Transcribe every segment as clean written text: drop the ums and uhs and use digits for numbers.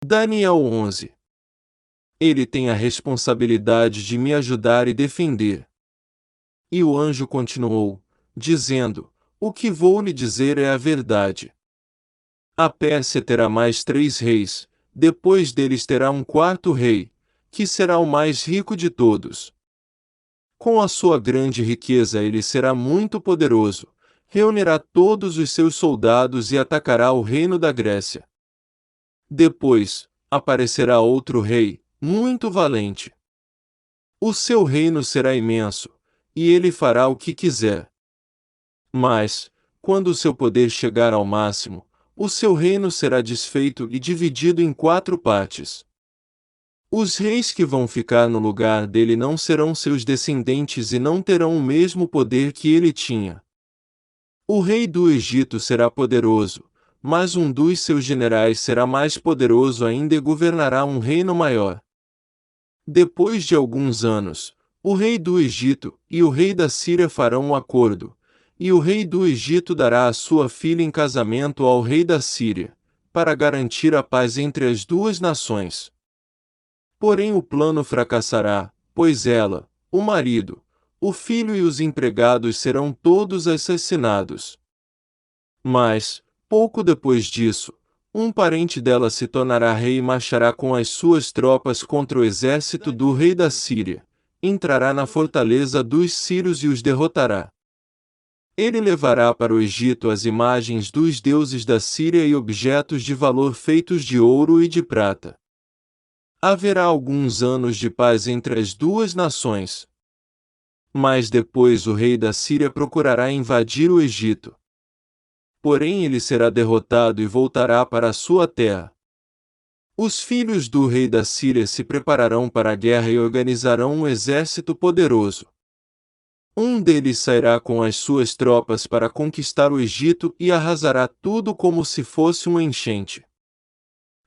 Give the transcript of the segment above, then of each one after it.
Daniel 11. Ele tem a responsabilidade de me ajudar e defender. E o anjo continuou, dizendo: O que vou lhe dizer é a verdade. A Pérsia terá mais 3 reis, depois deles terá um quarto rei, que será o mais rico de todos. Com a sua grande riqueza ele será muito poderoso, reunirá todos os seus soldados e atacará o reino da Grécia. Depois, aparecerá outro rei, muito valente. O seu reino será imenso, e ele fará o que quiser. Mas, quando o seu poder chegar ao máximo, o seu reino será desfeito e dividido em 4 partes. Os reis que vão ficar no lugar dele não serão seus descendentes e não terão o mesmo poder que ele tinha. O rei do Egito será poderoso, mas um dos seus generais será mais poderoso ainda e governará um reino maior. Depois de alguns anos, o rei do Egito e o rei da Síria farão um acordo, e o rei do Egito dará a sua filha em casamento ao rei da Síria, para garantir a paz entre as duas nações. Porém o plano fracassará, pois ela, o marido, o filho e os empregados serão todos assassinados. Mas, pouco depois disso, um parente dela se tornará rei e marchará com as suas tropas contra o exército do rei da Síria, entrará na fortaleza dos sírios e os derrotará. Ele levará para o Egito as imagens dos deuses da Síria e objetos de valor feitos de ouro e de prata. Haverá alguns anos de paz entre as duas nações. Mas depois o rei da Síria procurará invadir o Egito. Porém ele será derrotado e voltará para a sua terra. Os filhos do rei da Síria se prepararão para a guerra e organizarão um exército poderoso. Um deles sairá com as suas tropas para conquistar o Egito e arrasará tudo como se fosse uma enchente.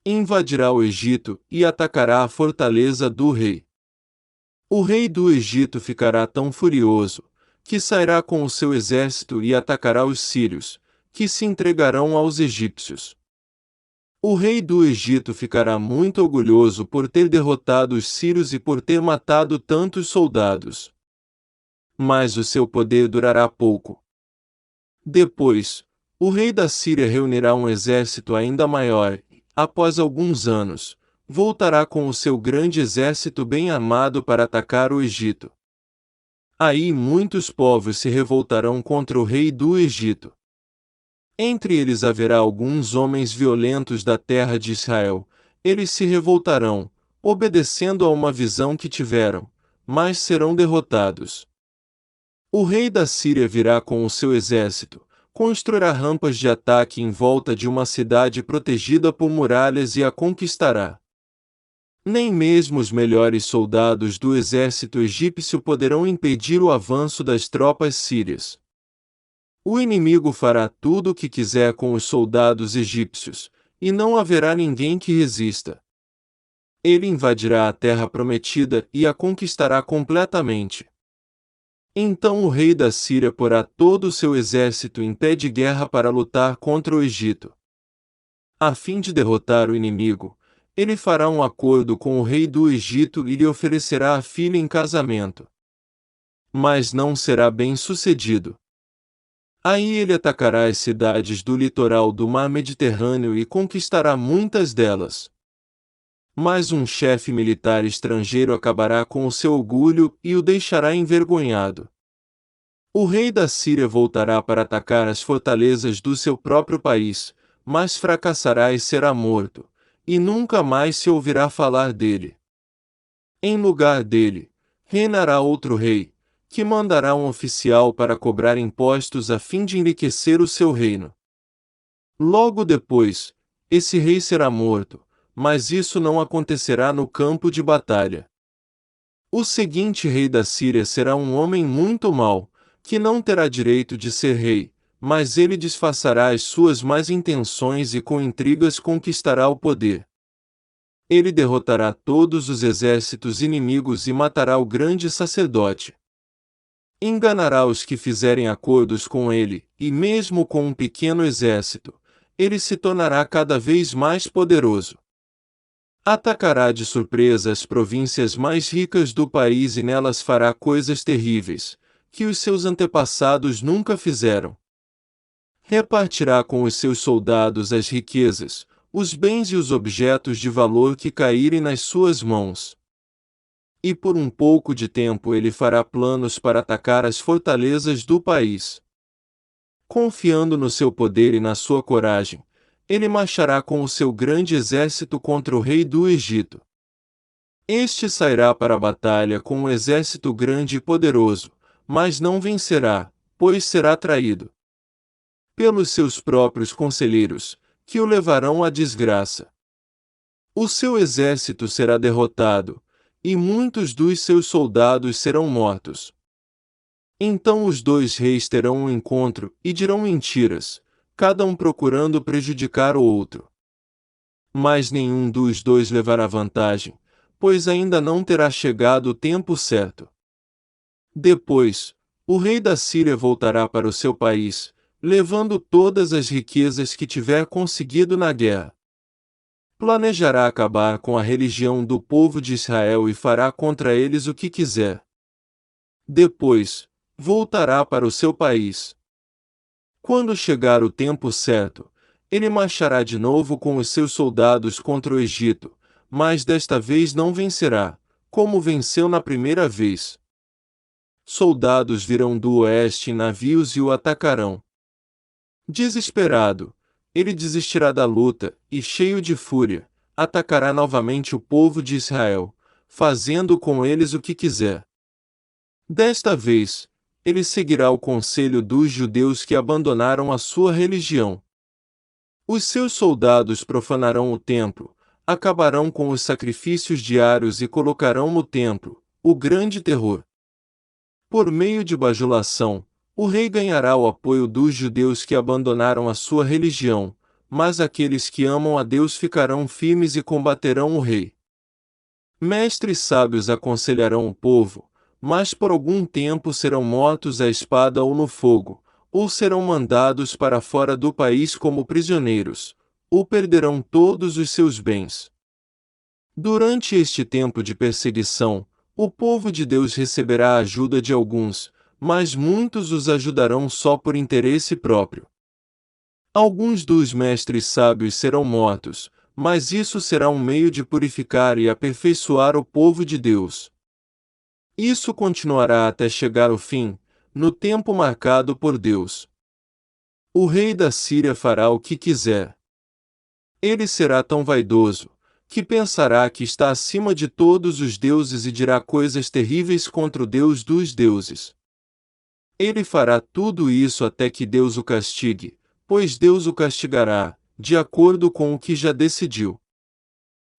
Invadirá o Egito e atacará a fortaleza do rei. O rei do Egito ficará tão furioso, que sairá com o seu exército e atacará os sírios, que se entregarão aos egípcios. O rei do Egito ficará muito orgulhoso por ter derrotado os sírios e por ter matado tantos soldados. Mas o seu poder durará pouco. Depois, o rei da Síria reunirá um exército ainda maior e, após alguns anos, voltará com o seu grande exército bem armado para atacar o Egito. Aí muitos povos se revoltarão contra o rei do Egito. Entre eles haverá alguns homens violentos da terra de Israel. Eles se revoltarão, obedecendo a uma visão que tiveram, mas serão derrotados. O rei da Síria virá com o seu exército, construirá rampas de ataque em volta de uma cidade protegida por muralhas e a conquistará. Nem mesmo os melhores soldados do exército egípcio poderão impedir o avanço das tropas sírias. O inimigo fará tudo o que quiser com os soldados egípcios, e não haverá ninguém que resista. Ele invadirá a terra prometida e a conquistará completamente. Então o rei da Síria porá todo o seu exército em pé de guerra para lutar contra o Egito. A fim de derrotar o inimigo, ele fará um acordo com o rei do Egito e lhe oferecerá a filha em casamento. Mas não será bem sucedido. Aí ele atacará as cidades do litoral do mar Mediterrâneo e conquistará muitas delas. Mas um chefe militar estrangeiro acabará com o seu orgulho e o deixará envergonhado. O rei da Síria voltará para atacar as fortalezas do seu próprio país, mas fracassará e será morto, e nunca mais se ouvirá falar dele. Em lugar dele, reinará outro rei, que mandará um oficial para cobrar impostos a fim de enriquecer o seu reino. Logo depois, esse rei será morto, mas isso não acontecerá no campo de batalha. O seguinte rei da Síria será um homem muito mau, que não terá direito de ser rei, mas ele disfarçará as suas más intenções e com intrigas conquistará o poder. Ele derrotará todos os exércitos inimigos e matará o grande sacerdote. Enganará os que fizerem acordos com ele, e mesmo com um pequeno exército, ele se tornará cada vez mais poderoso. Atacará de surpresa as províncias mais ricas do país e nelas fará coisas terríveis, que os seus antepassados nunca fizeram. Repartirá com os seus soldados as riquezas, os bens e os objetos de valor que caírem nas suas mãos. E por um pouco de tempo ele fará planos para atacar as fortalezas do país. Confiando no seu poder e na sua coragem, ele marchará com o seu grande exército contra o rei do Egito. Este sairá para a batalha com um exército grande e poderoso, mas não vencerá, pois será traído pelos seus próprios conselheiros, que o levarão à desgraça. O seu exército será derrotado, e muitos dos seus soldados serão mortos. Então os dois reis terão um encontro e dirão mentiras, cada um procurando prejudicar o outro. Mas nenhum dos dois levará vantagem, pois ainda não terá chegado o tempo certo. Depois, o rei da Síria voltará para o seu país, levando todas as riquezas que tiver conseguido na guerra. Planejará acabar com a religião do povo de Israel e fará contra eles o que quiser. Depois, voltará para o seu país. Quando chegar o tempo certo, ele marchará de novo com os seus soldados contra o Egito, mas desta vez não vencerá, como venceu na primeira vez. Soldados virão do oeste em navios e o atacarão. Desesperado, ele desistirá da luta e, cheio de fúria, atacará novamente o povo de Israel, fazendo com eles o que quiser. Desta vez, ele seguirá o conselho dos judeus que abandonaram a sua religião. Os seus soldados profanarão o templo, acabarão com os sacrifícios diários e colocarão no templo o grande terror. Por meio de bajulação, o rei ganhará o apoio dos judeus que abandonaram a sua religião, mas aqueles que amam a Deus ficarão firmes e combaterão o rei. Mestres sábios aconselharão o povo, mas por algum tempo serão mortos à espada ou no fogo, ou serão mandados para fora do país como prisioneiros, ou perderão todos os seus bens. Durante este tempo de perseguição, o povo de Deus receberá a ajuda de alguns, mas muitos os ajudarão só por interesse próprio. Alguns dos mestres sábios serão mortos, mas isso será um meio de purificar e aperfeiçoar o povo de Deus. Isso continuará até chegar o fim, no tempo marcado por Deus. O rei da Síria fará o que quiser. Ele será tão vaidoso, que pensará que está acima de todos os deuses e dirá coisas terríveis contra o Deus dos deuses. Ele fará tudo isso até que Deus o castigue, pois Deus o castigará, de acordo com o que já decidiu.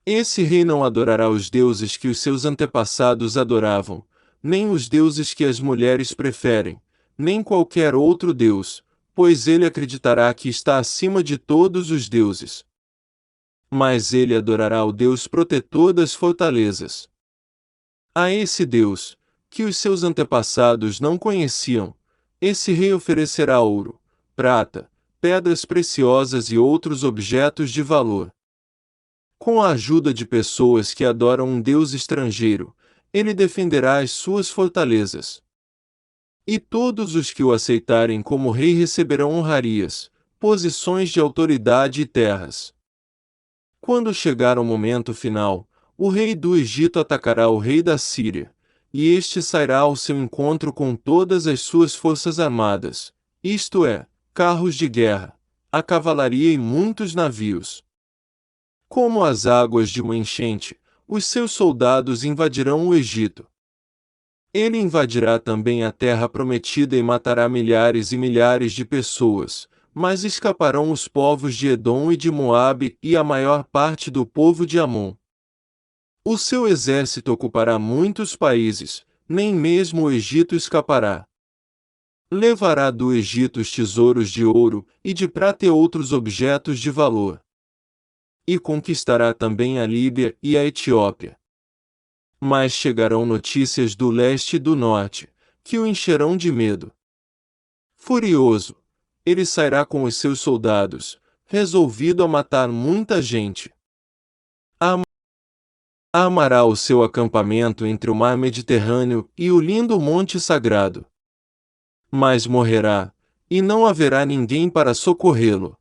Esse rei não adorará os deuses que os seus antepassados adoravam, nem os deuses que as mulheres preferem, nem qualquer outro deus, pois ele acreditará que está acima de todos os deuses. Mas ele adorará o Deus protetor das fortalezas. A esse Deus, que os seus antepassados não conheciam, esse rei oferecerá ouro, prata, pedras preciosas e outros objetos de valor. Com a ajuda de pessoas que adoram um Deus estrangeiro, ele defenderá as suas fortalezas. E todos os que o aceitarem como rei receberão honrarias, posições de autoridade e terras. Quando chegar o momento final, o rei do Egito atacará o rei da Síria, e este sairá ao seu encontro com todas as suas forças armadas, isto é, carros de guerra, a cavalaria e muitos navios. Como as águas de uma enchente, os seus soldados invadirão o Egito. Ele invadirá também a terra prometida e matará milhares e milhares de pessoas, mas escaparão os povos de Edom e de Moabe e a maior parte do povo de Amon. O seu exército ocupará muitos países, nem mesmo o Egito escapará. Levará do Egito os tesouros de ouro, e de prata e outros objetos de valor. E conquistará também a Líbia e a Etiópia. Mas chegarão notícias do leste e do norte, que o encherão de medo. Furioso, ele sairá com os seus soldados, resolvido a matar muita gente. Armará o seu acampamento entre o mar Mediterrâneo e o lindo monte sagrado. Mas morrerá, e não haverá ninguém para socorrê-lo.